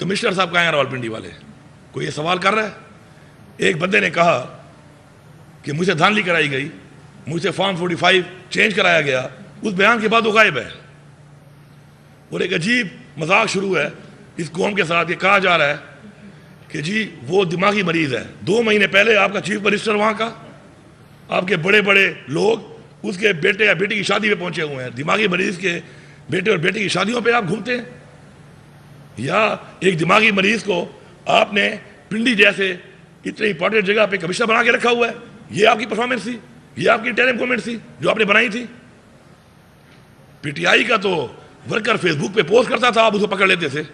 Commissioner साहब कहाँ हैं रावलपिंडी वाले? कोई ये सवाल कर रहा है? एक बंदे ने कहा कि मुझसे धांधली कराई गई, मुझसे फॉर्म 45 चेंज कराया गया, उस बयान के बाद वो गायब है। और एक अजीब मजाक शुरू है इस कौम के साथ, ये कहा जा रहा है कि जी वो दिमागी मरीज है। 2 महीने पहले आपका चीफ मिनिस्टर वहाँ का, आपके बड़े बड़े लोग उसके बेटे या बेटी की शादी पे पहुंचे हुए हैं। दिमागी मरीज के बेटे और बेटी की शादियों पे आप घूमते हैं? या एक दिमागी मरीज को आपने पिंडी जैसे इतने इंपॉर्टेंट जगह पे कमिश्नर बना के रखा हुआ है? ये आपकी परफॉर्मेंस थी? ये आपकी इंटरिम गवर्नमेंट थी जो आपने बनाई थी? पीटीआई का तो वर्कर फेसबुक पे पोस्ट करता था, आप उसको पकड़ लेते थे।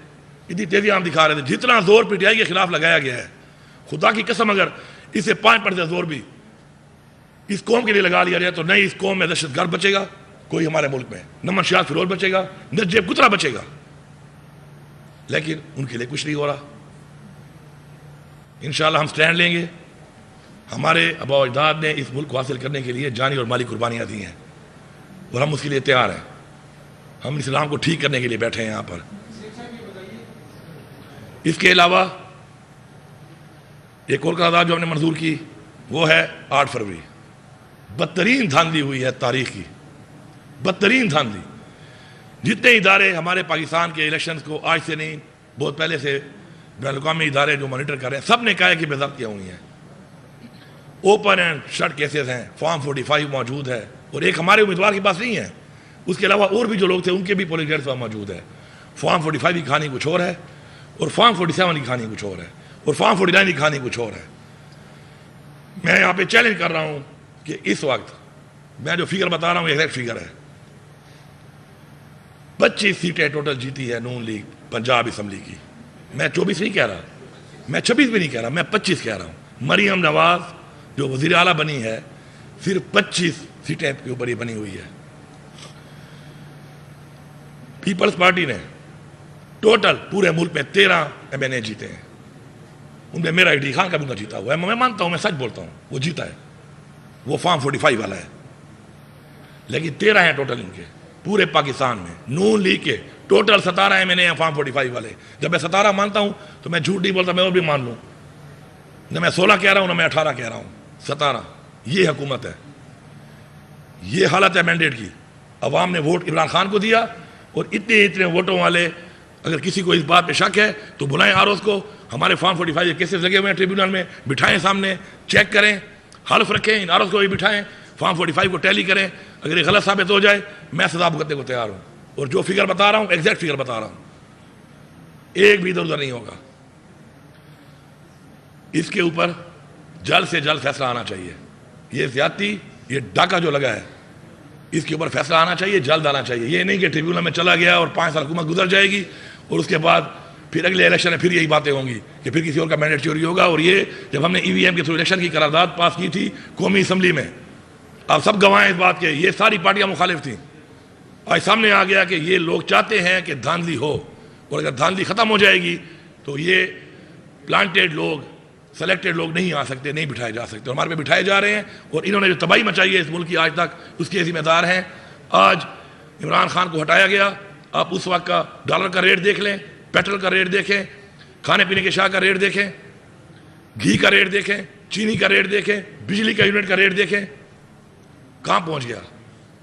इतनी तेजी हम दिखा रहे थे। जितना जोर पीटीआई के खिलाफ लगाया गया है, खुदा की कसम अगर इसे 5% जोर भी इस कौम के लिए लगा लिया जाए तो नहीं इस कौम में दहशतगर्द बचेगा कोई हमारे मुल्क में, न मनशियात फिरोज बचेगा, न जेब कुतरा बचेगा। लेकिन उनके लिए कुछ नहीं हो रहा। इंशाल्लाह हम स्टैंड लेंगे। हमारे आबा अजदाद ने इस मुल्क को हासिल करने के लिए जानी और माली कुर्बानियां दी हैं और हम उसके लिए तैयार हैं। हम इस्लाम को ठीक करने के लिए बैठे हैं यहाँ पर। इसके अलावा एक और करारदाद जो हमने मंजूर की वो है 8 फरवरी। बदतरीन धांधली हुई है तारीख की, बदतरीन धांधली। जितने इदारे हमारे पाकिस्तान के इलेक्शंस को आज से नहीं बहुत पहले से बैन-अल-अक़वामी इदारे जो मॉनिटर कर रहे हैं, सब ने कहा है कि बेज़ाब्तियाँ हुई हैं। ओपन एंड शट केसेस हैं, फॉर्म 45 मौजूद है और एक हमारे उम्मीदवार के पास नहीं है। उसके अलावा और भी जो लोग थे उनके भी पोलिंग डेट्स वहाँ मौजूद है। फॉर्म 45 की कहानी कुछ और है और फॉर्म 47 की कहानी कुछ और है और फॉर्म 49 की कहानी कुछ और है। मैं यहाँ पे चैलेंज कर रहा हूँ कि इस वक्त मैं जो फिगर बता रहा हूँ एग्जैक्ट फिगर है। 25 सीटें टोटल जीती है नून लीग पंजाब असम्बली की। मैं 24 नहीं कह रहा, मैं 26 भी नहीं कह रहा, मैं 25 कह रहा हूँ। मरियम नवाज जो वज़ीर आला बनी है सिर्फ 25 सीटें के ऊपर ही बनी हुई है। पीपल्स पार्टी ने टोटल पूरे मुल्क में 13 MNA जीते हैं। उनमें मेरा ID खान का भी उनका जीता हुआ है। मैं मानता हूँ, मैं सच बोलता हूँ, वो जीता है, वो फॉर्म 45 वाला है। लेकिन 13 हैं टोटल इनके पूरे पाकिस्तान में। नून लीग के टोटल 17 MNA हैं फॉर्म 45 वाले। जब मैं 17 मानता हूँ तो मैं झूठ नहीं बोलता, मैं और भी मान लूँ। न मैं 16 कह रहा हूँ, न मैं 18 कह रहा हूँ, 17। ये हुकूमत है, ये हालत है मैंडेट की। अवाम ने वोट इमरान खान को दिया और इतने इतने वोटों वाले अगर किसी को इस बात पे शक है तो बुलाएं आरोज को। हमारे फॉर्म 45 केसेस लगे हुए हैं ट्रिब्यूनल में, बिठाएं सामने, चेक करें, हल्फ रखें, इन आरोज को भी बिठाएं, फॉर्म 45 को टैली करें। अगर ये गलत साबित हो जाए मैं सजा भुगतने को तैयार हूँ। और जो फिगर बता रहा हूँ एग्जैक्ट फिगर बता रहा हूँ, एक भी इधर उधर नहीं होगा। इसके ऊपर जल्द से जल्द फैसला आना चाहिए। ये ज्यादती, ये डाका जो लगा है, इसके ऊपर फैसला आना चाहिए, जल्द आना चाहिए। ये नहीं कि ट्रिब्यूनल में चला गया और 5 साल हुकूमत गुजर जाएगी और उसके बाद फिर अगले इलेक्शन में फिर यही बातें होंगी कि फिर किसी और का मैंडेट चोरी होगा। और ये जब हमने EVM के थ्रू इलेक्शन की करारदाद पास की थी कौमी असम्बली में, आप सब गवाह इस बात के, ये सारी पार्टियां मुखालिफ थी। आज सामने आ गया कि ये लोग चाहते हैं कि धांधली हो और अगर धांधली खत्म हो जाएगी तो ये प्लांटेड लोग, सेलेक्टेड लोग नहीं आ सकते, नहीं बिठाए जा सकते। हमारे पे बिठाए जा रहे हैं और इन्होंने जो तबाही मचाई है इस मुल्क की आज तक, उसके जिम्मेदार हैं। आज इमरान खान को हटाया गया। आप उस वक्त का डॉलर का रेट देख लें, पेट्रोल का रेट देखें, खाने पीने के शाह का रेट देखें, घी का रेट देखें, चीनी का रेट देखें, बिजली का यूनिट का रेट देखें, कहाँ पहुँच गया।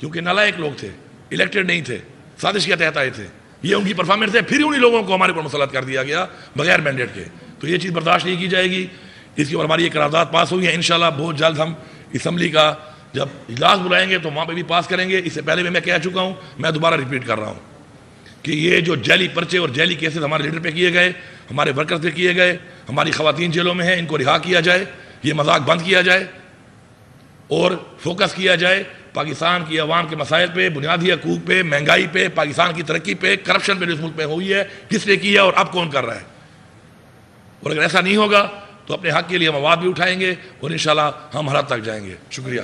क्योंकि नालायक लोग थे, इलेक्टेड नहीं थे, साजिश के तहत आए थे। ये उनकी परफॉर्मेंस है। फिर उन्हीं लोगों को हमारे ऊपर मुसल्लत कर दिया गया बगैर मैंडेट के। तो ये चीज़ बर्दाश्त नहीं की जाएगी। इसके ऊपर हमारी ये करारदाद पास हुई है। इंशाल्लाह बहुत जल्द हम असम्बली का जब इजलास बुलाएंगे तो वहाँ पे भी पास करेंगे। इससे पहले भी मैं कह चुका हूँ, मैं दोबारा रिपीट कर रहा हूँ कि ये जो जैली पर्चे और जैली केसेस हमारे लीडर पे किए गए, हमारे वर्कर्स पे किए गए, हमारी खवातीन जेलों में हैं, इनको रिहा किया जाए, ये मजाक बंद किया जाए और फोकस किया जाए पाकिस्तान की आवाम के मसाइल पे, बुनियादी हकूक पे, महंगाई पे, पाकिस्तान की तरक्की पे, करप्शन पे जो इस मुल्क में हुई है, किसने किया और अब कौन कर रहा है। और अगर ऐसा नहीं होगा तो अपने हक के लिए हम आवाज़ भी उठाएंगे और इंशाल्लाह हम हर हद तक जाएंगे। शुक्रिया।